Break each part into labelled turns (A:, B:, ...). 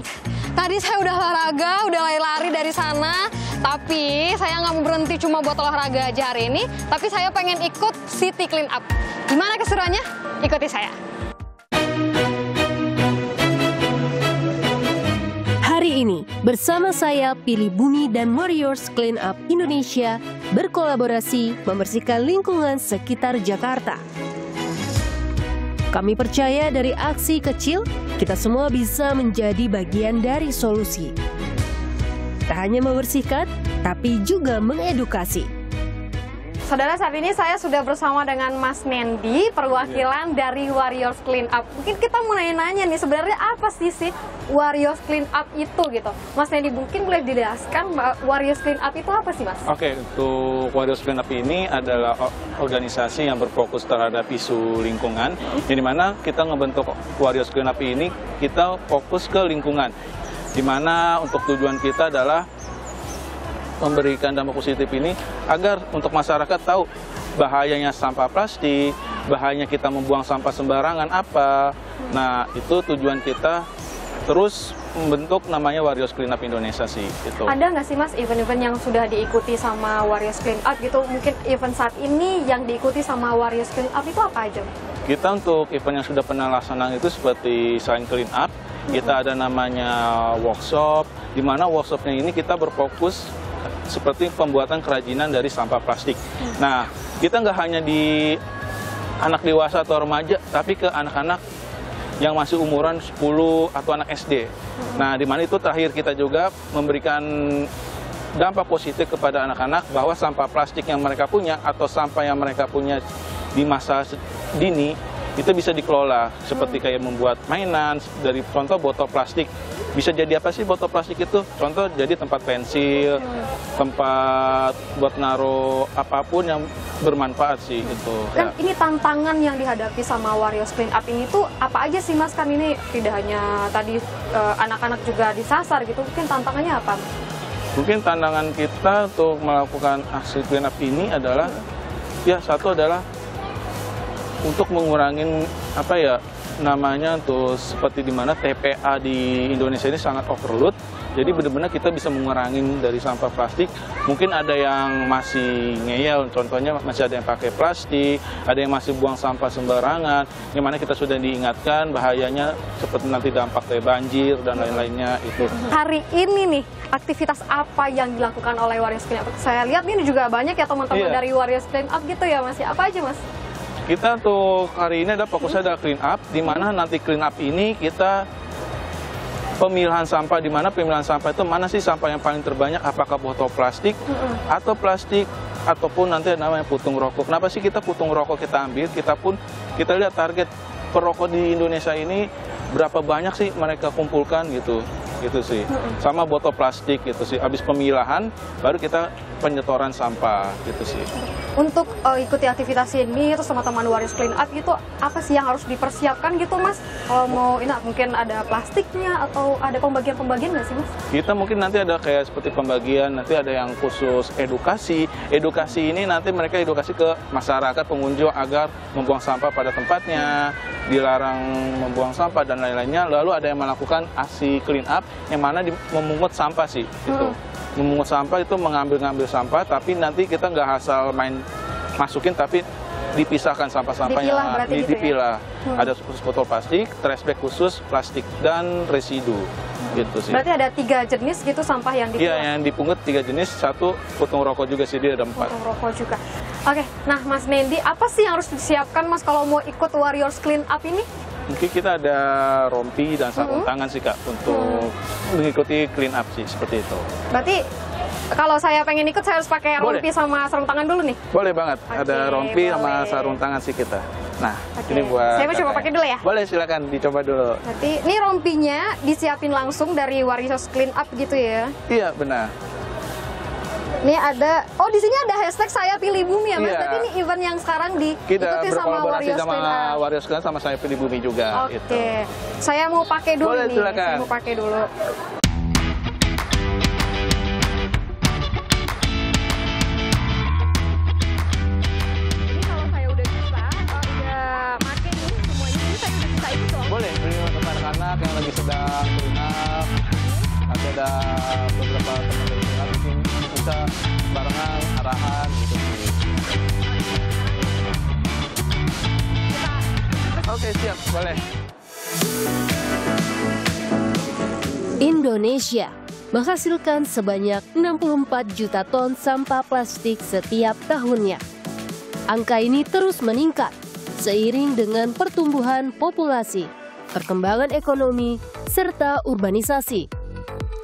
A: sakit. Tadi saya udah olahraga, udah lari-lari dari sana. Tapi saya nggak mau berhenti cuma buat olahraga aja hari ini. Tapi saya pengen ikut City Clean Up. Gimana keseruannya? Ikuti saya.
B: Hari ini, bersama saya Pilih Bumi dan Warriors Clean Up Indonesia berkolaborasi membersihkan lingkungan sekitar Jakarta. Kami percaya dari aksi kecil, kita semua bisa menjadi bagian dari solusi. Tak hanya membersihkan, tapi juga mengedukasi.
A: Saudara, saat ini saya sudah bersama dengan Mas Nendi, perwakilan dari Warriors Clean Up. Mungkin kita mau nanya-nanya nih, sebenarnya apa sih Warriors Clean Up itu gitu? Mas Nendi, mungkin boleh dijelaskan Warriors Clean Up itu apa sih, Mas?
C: Oke, untuk Warriors Clean Up ini adalah organisasi yang berfokus terhadap isu lingkungan, yang dimana kita ngebentuk Warriors Clean Up ini, kita fokus ke lingkungan. Dimana untuk tujuan kita adalah memberikan dampak positif ini agar untuk masyarakat tahu bahayanya sampah plastik, bahayanya kita membuang sampah sembarangan apa. Nah, itu tujuan kita terus membentuk namanya Warriors Clean Up Indonesia sih. Gitu.
A: Ada nggak sih Mas event-event yang sudah diikuti sama Warriors Clean Up gitu? Mungkin event saat ini yang diikuti sama Warriors Clean Up itu apa aja?
C: Kita untuk event yang sudah pernah laksanakan itu seperti selain Clean Up, kita ada namanya workshop, di mana workshopnya ini kita berfokus seperti pembuatan kerajinan dari sampah plastik. Nah, kita nggak hanya di anak dewasa atau remaja, tapi ke anak-anak yang masih umuran 10 atau anak SD. Nah, di mana itu terakhir kita juga memberikan dampak positif kepada anak-anak bahwa sampah plastik yang mereka punya atau sampah yang mereka punya di masa dini itu bisa dikelola, seperti kayak membuat mainan dari contoh botol plastik. Bisa jadi apa sih botol plastik itu? Contoh jadi tempat pensil, tempat buat naruh apapun yang bermanfaat sih itu.
A: Kan ini tantangan yang dihadapi sama Warriors Clean Up ini tuh apa aja sih Mas? Kan ini tidak hanya tadi anak-anak juga disasar gitu, mungkin tantangannya apa?
C: Mungkin tantangan kita untuk melakukan aksi clean up ini adalah, ya satu adalah untuk mengurangi apa ya namanya tuh seperti di mana TPA di Indonesia ini sangat overload. Jadi benar-benar kita bisa mengurangi dari sampah plastik. Mungkin ada yang masih ngeyel, contohnya masih ada yang pakai plastik, ada yang masih buang sampah sembarangan. Yang mana kita sudah diingatkan bahayanya seperti nanti dampak kayak banjir dan lain-lainnya itu. Hari
A: ini nih aktivitas apa yang dilakukan oleh Warriors Clean Up? Saya lihat ini juga banyak ya teman-teman dari Warriors Clean Up gitu ya Mas. Apa aja Mas?
C: Kita untuk hari ini ada fokusnya ada clean up, di mana nanti clean up ini kita pemilahan sampah, di mana pemilahan sampah itu mana sih sampah yang paling terbanyak, apakah botol plastik atau plastik ataupun nanti namanya putung rokok. Kenapa sih kita putung rokok kita ambil? Kita lihat target perokok di Indonesia ini berapa banyak sih mereka kumpulkan gitu sih. Sama botol plastik gitu sih. Habis pemilahan baru kita penyetoran sampah gitu sih.
A: Untuk ikuti aktivitas ini terus sama teman Warriors Clean Up gitu, apa sih yang harus dipersiapkan gitu Mas? Kalau mau ini mungkin ada plastiknya atau ada pembagian nggak sih Mas?
C: Kita mungkin nanti ada kayak seperti pembagian, nanti ada yang khusus edukasi. Edukasi ini nanti mereka edukasi ke masyarakat pengunjung agar membuang sampah pada tempatnya, dilarang membuang sampah dan lain-lainnya. Lalu ada yang melakukan aksi clean up yang mana memungut sampah sih gitu. Memungut sampah itu mengambil sampah, tapi nanti kita nggak asal main masukin, tapi dipisahkan sampah-sampahnya, dipilah. Ada khusus botol plastik, trash bag khusus plastik dan residu, gitu sih.
A: Berarti ada 3 jenis gitu sampah yang dipilah?
C: Iya, yang dipungut 3 jenis, 1 putung rokok juga sih, dia ada 4.
A: Putung rokok juga. Oke, nah Mas Nendi, apa sih yang harus disiapkan Mas kalau mau ikut Warriors Clean Up ini?
C: Mungkin kita ada rompi dan sarung tangan sih Kak untuk mengikuti clean up sih, seperti itu.
A: Berarti kalau saya pengen ikut saya harus pakai rompi sama sarung tangan dulu nih?
C: Boleh banget, ada rompi sama sarung tangan sih kita. Nah, ini buat
A: saya mau coba pakai dulu ya?
C: Boleh, silakan dicoba dulu.
A: Berarti ini rompinya disiapin langsung dari Warriors Clean Up gitu ya?
C: Iya, benar.
A: Ini ada, oh di sini ada hashtag saya pilih bumi ya Mas. Berarti ini event yang sekarang diikuti sama Warriors Clean Up.
C: Warriors Clean sama saya pilih bumi juga.
A: Oke, saya mau pakai dulu.
C: Boleh,
A: nih.
C: Silakan.
A: Saya mau pakai dulu. Ini kalau saya udah bisa, udah pakai nih semuanya, ini saya udah bisa ikut dong.
C: Boleh, untuk anak-anak yang lagi sedang clean up. Nanti ada beberapa teman dari clean up mungkin bisa barengan arahan gitu. Oke, siap, boleh.
B: Indonesia menghasilkan sebanyak 64 juta ton sampah plastik setiap tahunnya. Angka ini terus meningkat seiring dengan pertumbuhan populasi, perkembangan ekonomi, serta urbanisasi.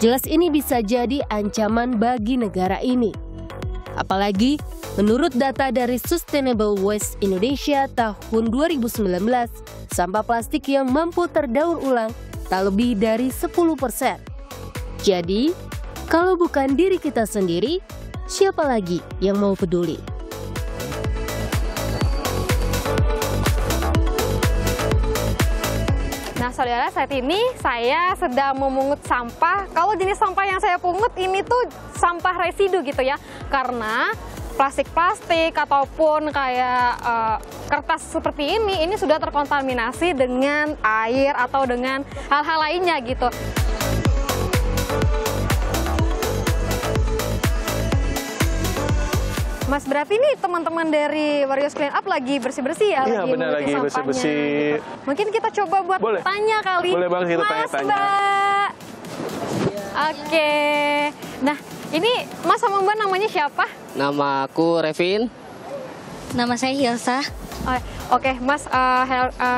B: Jelas ini bisa jadi ancaman bagi negara ini. Apalagi menurut data dari Sustainable Waste Indonesia tahun 2019, sampah plastik yang mampu terdaur ulang tak lebih dari 10%. Jadi, kalau bukan diri kita sendiri, siapa lagi yang mau peduli?
A: Nah, saudara, saat ini saya sedang memungut sampah. Kalau jenis sampah yang saya pungut ini tuh sampah residu gitu ya. Karena plastik-plastik ataupun kayak kertas seperti ini sudah terkontaminasi dengan air atau dengan hal-hal lainnya gitu. Mas, berarti ini teman-teman dari Warriors Clean Up lagi bersih-bersih ya?
C: Iya, benar, lagi bersih-bersih.
A: Mungkin kita coba buat
C: Boleh.
A: tanya kali.
C: Boleh banget kita
A: Mas,
C: tanya-tanya.
A: Mbak. Oke. Nah, ini Mas sama Mbak namanya siapa?
D: Nama aku Revin.
E: Nama saya Hilsa.
A: Oke, Mas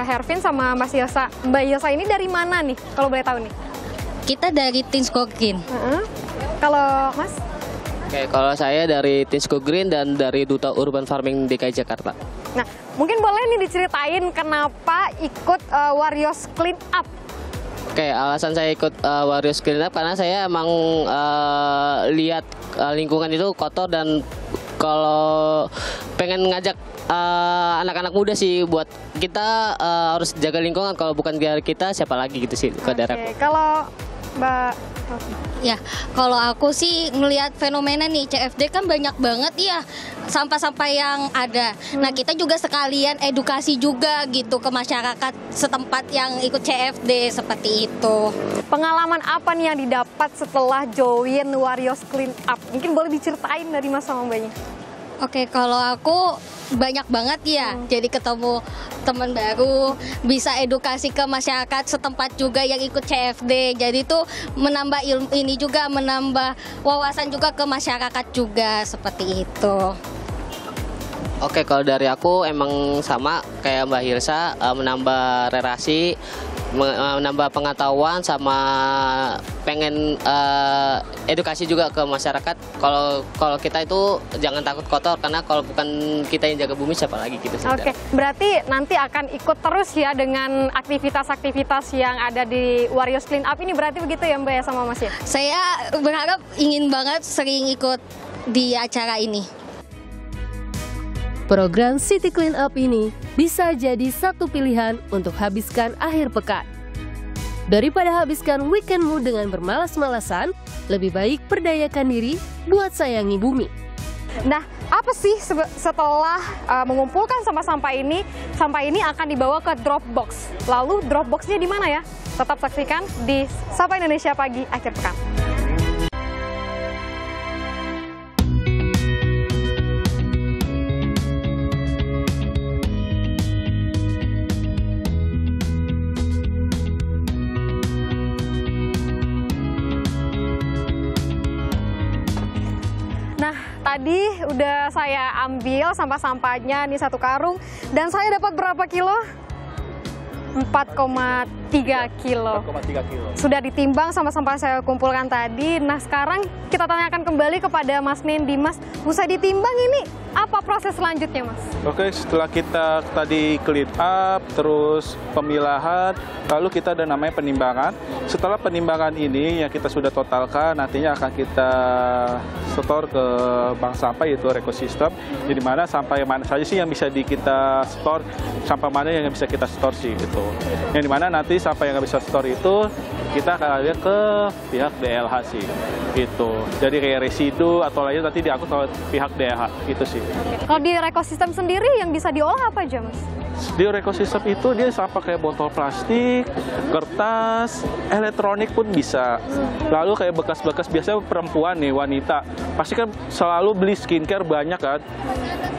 A: Hervin sama Mas Hilsa. Mbak Hilsa ini dari mana nih, kalau boleh tahu nih?
E: Kita dari Teens Go Green.
A: Kalau Mas?
D: Oke, kalau saya dari Teens Go Green dan dari Duta Urban Farming DKI Jakarta.
A: Nah, mungkin boleh nih diceritain kenapa ikut Warriors Clean Up?
D: Oke, alasan saya ikut Warriors Clean Up karena saya emang lihat lingkungan itu kotor dan kalau pengen ngajak anak-anak muda sih buat kita harus jaga lingkungan. Kalau bukan dari kita siapa lagi gitu sih ke daerah.
A: Oke, kalau Mbak
E: Ya, kalau aku sih ngelihat fenomena nih CFD kan banyak banget ya sampah-sampah yang ada. Nah, kita juga sekalian edukasi juga gitu ke masyarakat setempat yang ikut CFD seperti itu.
A: pengalaman apa nih yang didapat setelah join Warriors Clean Up? Mungkin boleh diceritain dari Mas sama Mbaknya.
E: Oke, kalau aku banyak banget ya, jadi ketemu teman baru, bisa edukasi ke masyarakat setempat juga yang ikut CFD. Jadi tuh menambah ilmu ini juga, menambah wawasan juga ke masyarakat juga, seperti itu.
D: Oke, kalau dari aku emang sama kayak Mbak Hilsa, menambah relasi, menambah pengetahuan sama pengen edukasi juga ke masyarakat. Kalau kita itu jangan takut kotor karena kalau bukan kita yang jaga bumi siapa lagi gitu.
A: Oke, berarti nanti akan ikut terus ya dengan aktivitas-aktivitas yang ada di Warriors Clean Up ini, berarti begitu ya Mbak ya sama Mas ya?
E: Saya berharap ingin banget sering ikut di acara ini.
B: Program City Clean Up ini bisa jadi satu pilihan untuk habiskan akhir pekan. Daripada habiskan weekendmu dengan bermalas-malasan, lebih baik perdayakan diri buat sayangi bumi.
A: Nah, apa sih setelah mengumpulkan sampah-sampah ini akan dibawa ke Dropbox. Lalu Dropboxnya di mana ya? Tetap saksikan di Sapa Indonesia Pagi akhir pekan. Tadi udah saya ambil sampah-sampahnya nih satu karung dan saya dapat berapa kilo? 4,3 kilo.
C: 4,3 kilo.
A: Sudah ditimbang sampah-sampah saya kumpulkan tadi. Nah, sekarang kita tanyakan kembali kepada Mas Nendi. Mas, usai ditimbang ini apa proses selanjutnya, Mas?
C: Oke, setelah kita tadi clean up, terus pemilahan, lalu kita ada namanya penimbangan. Setelah penimbangan ini yang kita sudah totalkan, nantinya akan kita setor ke bank sampah yaitu ekosistem. Jadi mana sampah yang mana saja sih yang bisa kita store, sampah mana yang bisa kita store sih gitu. Yang dimana nanti sampah yang nggak bisa store itu kita akan lihat ke pihak DLH sih gitu. Jadi kayak residu atau lainnya nanti diangkut ke pihak DLH gitu sih.
A: Kalau di ekosistem sendiri yang bisa diolah apa aja, Mas?
C: Di ekosistem itu dia sampah kayak botol plastik, kertas, elektronik pun bisa. Lalu kayak bekas-bekas, biasanya perempuan nih, wanita, pasti kan selalu beli skincare banyak kan,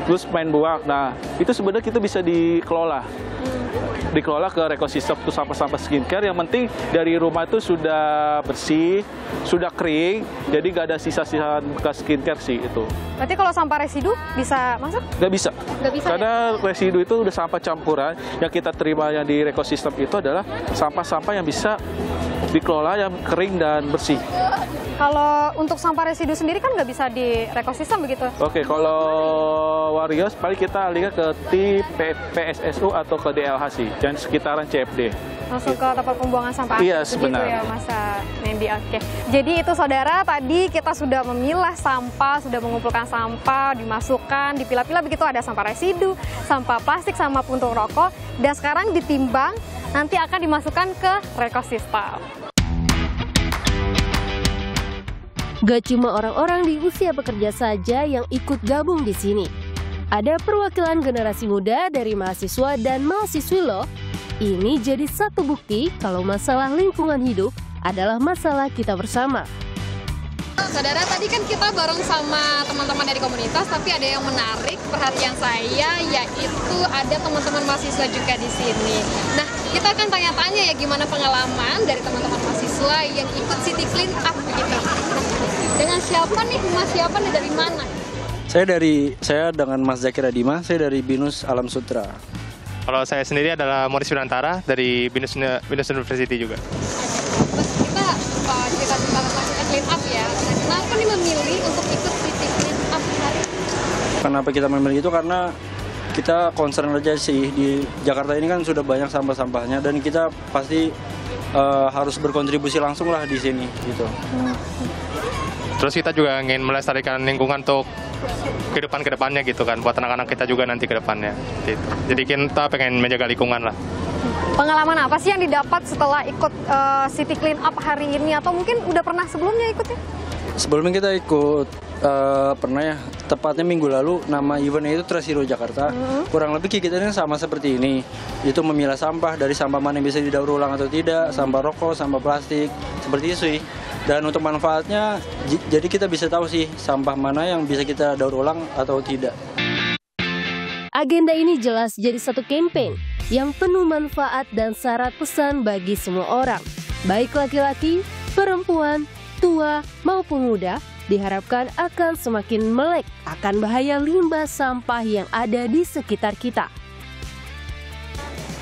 C: terus main buang. Nah, itu sebenarnya kita bisa dikelola ke ekosistem tuh sampah-sampah skincare. Yang penting dari rumah itu sudah bersih, sudah kering, jadi nggak ada sisa-sisa bekas skincare sih itu.
A: Berarti kalau sampah residu bisa masuk?
C: Nggak bisa.
A: Nggak bisa,
C: karena residu itu udah sampah campuran. Yang kita terima yang di ekosistem itu adalah sampah-sampah yang bisa dikelola, yang kering dan bersih.
A: Kalau untuk sampah residu sendiri kan nggak bisa di ekosistem begitu?
C: Oke, kalau Warriors paling kita alihkan ke PSSU atau ke DLHC, dan sekitaran CFD.
A: Masuk ke tempat pembuangan sampah.
C: Iya,
A: begitu
C: sebenarnya.
A: Ya, Masa Nendi. Oke. Jadi itu saudara, tadi kita sudah memilah sampah, sudah mengumpulkan sampah, dimasukkan, dipilah-pilah begitu, ada sampah residu, sampah plastik, sama puntung rokok, dan sekarang ditimbang, nanti akan dimasukkan ke ekosistem.
B: Gak cuma orang-orang di usia bekerja saja yang ikut gabung di sini. Ada perwakilan generasi muda dari mahasiswa dan mahasiswi loh. Ini jadi satu bukti kalau masalah lingkungan hidup adalah masalah kita bersama.
A: Saudara, tadi kan kita bareng sama teman-teman dari komunitas, tapi ada yang menarik perhatian saya, yaitu ada teman-teman mahasiswa juga di sini. Nah, kita akan tanya-tanya ya gimana pengalaman dari teman-teman mahasiswa yang ikut City Clean Up begitu. Dengan siapa nih, Mas siapa nih, dari mana?
F: Saya dengan Mas Zakir Adima, saya dari BINUS Alam Sutra.
G: Kalau saya sendiri adalah Morris Wirantara dari BINUS University juga.
A: Mas, kita cerita tentang City Clean Up ya. Kenapa nih memilih untuk ikut City Clean Up hari ini?
F: Kenapa kita memilih itu? Karena kita concern aja sih, di Jakarta ini kan sudah banyak sampah-sampahnya, dan kita pasti harus berkontribusi langsung lah di sini gitu.
G: Terus kita juga ingin melestarikan lingkungan untuk kedepannya gitu kan, buat anak-anak kita juga nanti ke depannya gitu. Jadi kita pengen menjaga lingkungan lah.
A: Pengalaman apa sih yang didapat setelah ikut City Clean Up hari ini, atau mungkin udah pernah sebelumnya ikutnya?
F: Sebelumnya kita ikut pernah ya, tepatnya minggu lalu, nama eventnya itu Trash Hero Jakarta. Kurang lebih kegiatannya sama seperti ini, itu memilah sampah, dari sampah mana yang bisa didaur ulang atau tidak, sampah rokok, sampah plastik, seperti itu sih. Dan untuk manfaatnya, jadi kita bisa tahu sih sampah mana yang bisa kita daur ulang atau tidak.
B: Agenda ini jelas jadi satu campaign yang penuh manfaat dan syarat pesan bagi semua orang, baik laki-laki, perempuan, tua maupun muda, diharapkan akan semakin melek akan bahaya limbah sampah yang ada di sekitar kita.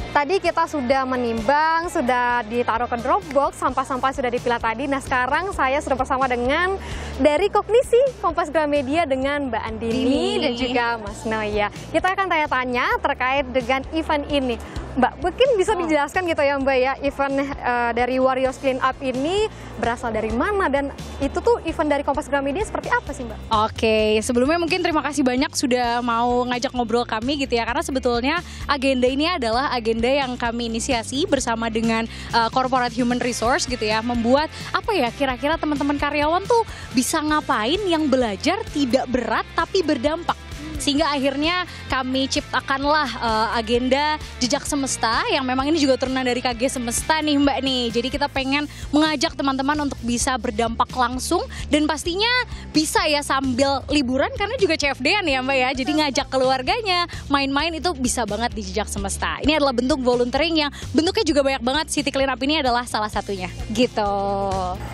A: Tadi kita sudah menimbang, sudah ditaruh ke Dropbox, sampah-sampah sudah dipilah tadi. Nah, sekarang saya sudah bersama dengan dari Kognisi Kompas Gramedia dengan Mbak Andini dan juga Mas Noya. Kita akan tanya-tanya terkait dengan event ini. Mbak, mungkin bisa dijelaskan gitu ya Mbak ya, event dari Warriors Clean Up ini berasal dari mana, dan itu tuh event dari Kompas Gramedia seperti apa sih Mbak?
H: Oke, sebelumnya mungkin terima kasih banyak sudah mau ngajak ngobrol kami gitu ya, karena sebetulnya agenda ini adalah agenda yang kami inisiasi bersama dengan Corporate Human Resource gitu ya, membuat apa ya, kira-kira teman-teman karyawan tuh bisa ngapain yang belajar tidak berat tapi berdampak. Sehingga akhirnya kami ciptakanlah agenda Jejak Semesta, yang memang ini juga turunan dari KG Semesta nih Mbak nih. Jadi kita pengen mengajak teman-teman untuk bisa berdampak langsung, dan pastinya bisa ya sambil liburan, karena juga CFD-an ya Mbak ya. Jadi ngajak keluarganya main-main itu bisa banget di Jejak Semesta. Ini adalah bentuk volunteering yang bentuknya juga banyak banget. City Clean Up ini adalah salah satunya gitu.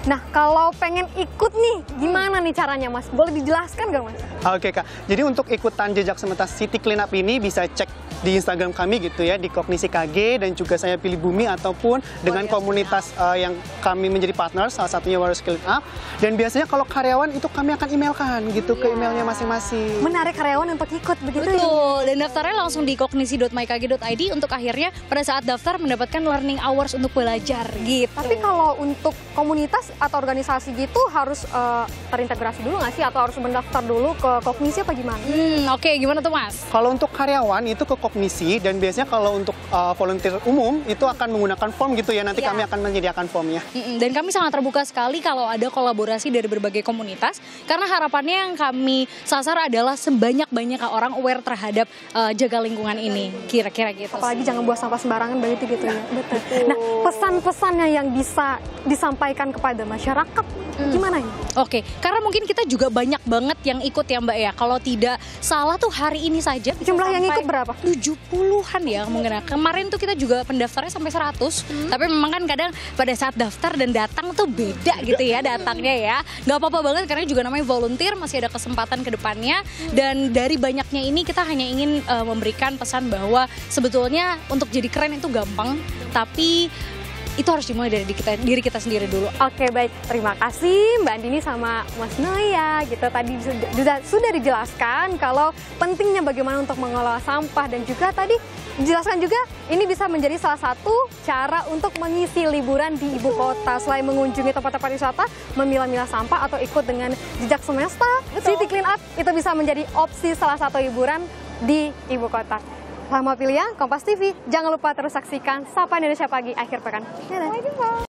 A: Nah, kalau pengen ikut nih, gimana nih caranya Mas? Boleh dijelaskan gak Mas?
I: Oke Kak, jadi untuk ikutan Jejak Semesta City Clean Up ini bisa cek di Instagram kami gitu ya, di Kognisi KG, dan juga Saya Pilih Bumi, ataupun dengan komunitas yang kami menjadi partner, salah satunya Warriors Clean Up. Dan biasanya kalau karyawan itu kami akan emailkan gitu ke emailnya masing-masing.
A: Menarik karyawan untuk ikut begitu.
H: Betul, dan daftarnya langsung di kognisi.mykg.id untuk akhirnya pada saat daftar mendapatkan learning hours untuk belajar gitu.
A: Tapi kalau untuk komunitas atau organisasi gitu harus terintegrasi dulu nggak sih, atau harus mendaftar dulu ke Kognisi apa gimana?
H: Oke, gimana tuh Mas?
I: Kalau untuk karyawan itu ke Kognisi, dan biasanya kalau untuk volunteer umum itu akan menggunakan form gitu ya. Nanti kami akan menyediakan formnya.
H: Dan kami sangat terbuka sekali kalau ada kolaborasi dari berbagai komunitas, karena harapannya yang kami sasar adalah sebanyak-banyaknya orang aware terhadap jaga lingkungan ini, kira-kira gitu.
A: Apalagi jangan buang sampah sembarangan begitu gitu ya. Betul. Nah, pesan-pesannya yang bisa disampaikan kepada masyarakat gimana ini?
H: Oke, karena mungkin kita juga banyak banget yang ikut ya Mbak ya. Kalau tidak salah tuh hari ini saja
A: Jumlah yang ikut berapa?
H: 70-an ya mungkin. Kemarin tuh kita juga pendaftarnya sampai 100. Tapi memang kan kadang pada saat daftar dan datang tuh beda gitu ya datangnya ya. Nggak apa-apa banget karena juga namanya volunteer, masih ada kesempatan ke depannya. Dan dari banyaknya ini kita hanya ingin memberikan pesan bahwa sebetulnya untuk jadi keren itu gampang, tapi itu harus dimulai dari diri kita sendiri dulu.
A: Oke, baik. Terima kasih Mbak Andini sama Mas Noya gitu. Tadi sudah dijelaskan kalau pentingnya bagaimana untuk mengelola sampah, dan juga tadi dijelaskan juga ini bisa menjadi salah satu cara untuk mengisi liburan di ibu kota. Selain mengunjungi tempat-tempat wisata, memilah-milah sampah atau ikut dengan jejak semesta, City Clean Up itu bisa menjadi opsi salah satu hiburan di ibu kota. Selamat pilihan Kompas TV. Jangan lupa terus saksikan Sapa Indonesia Pagi akhir pekan. Dadah.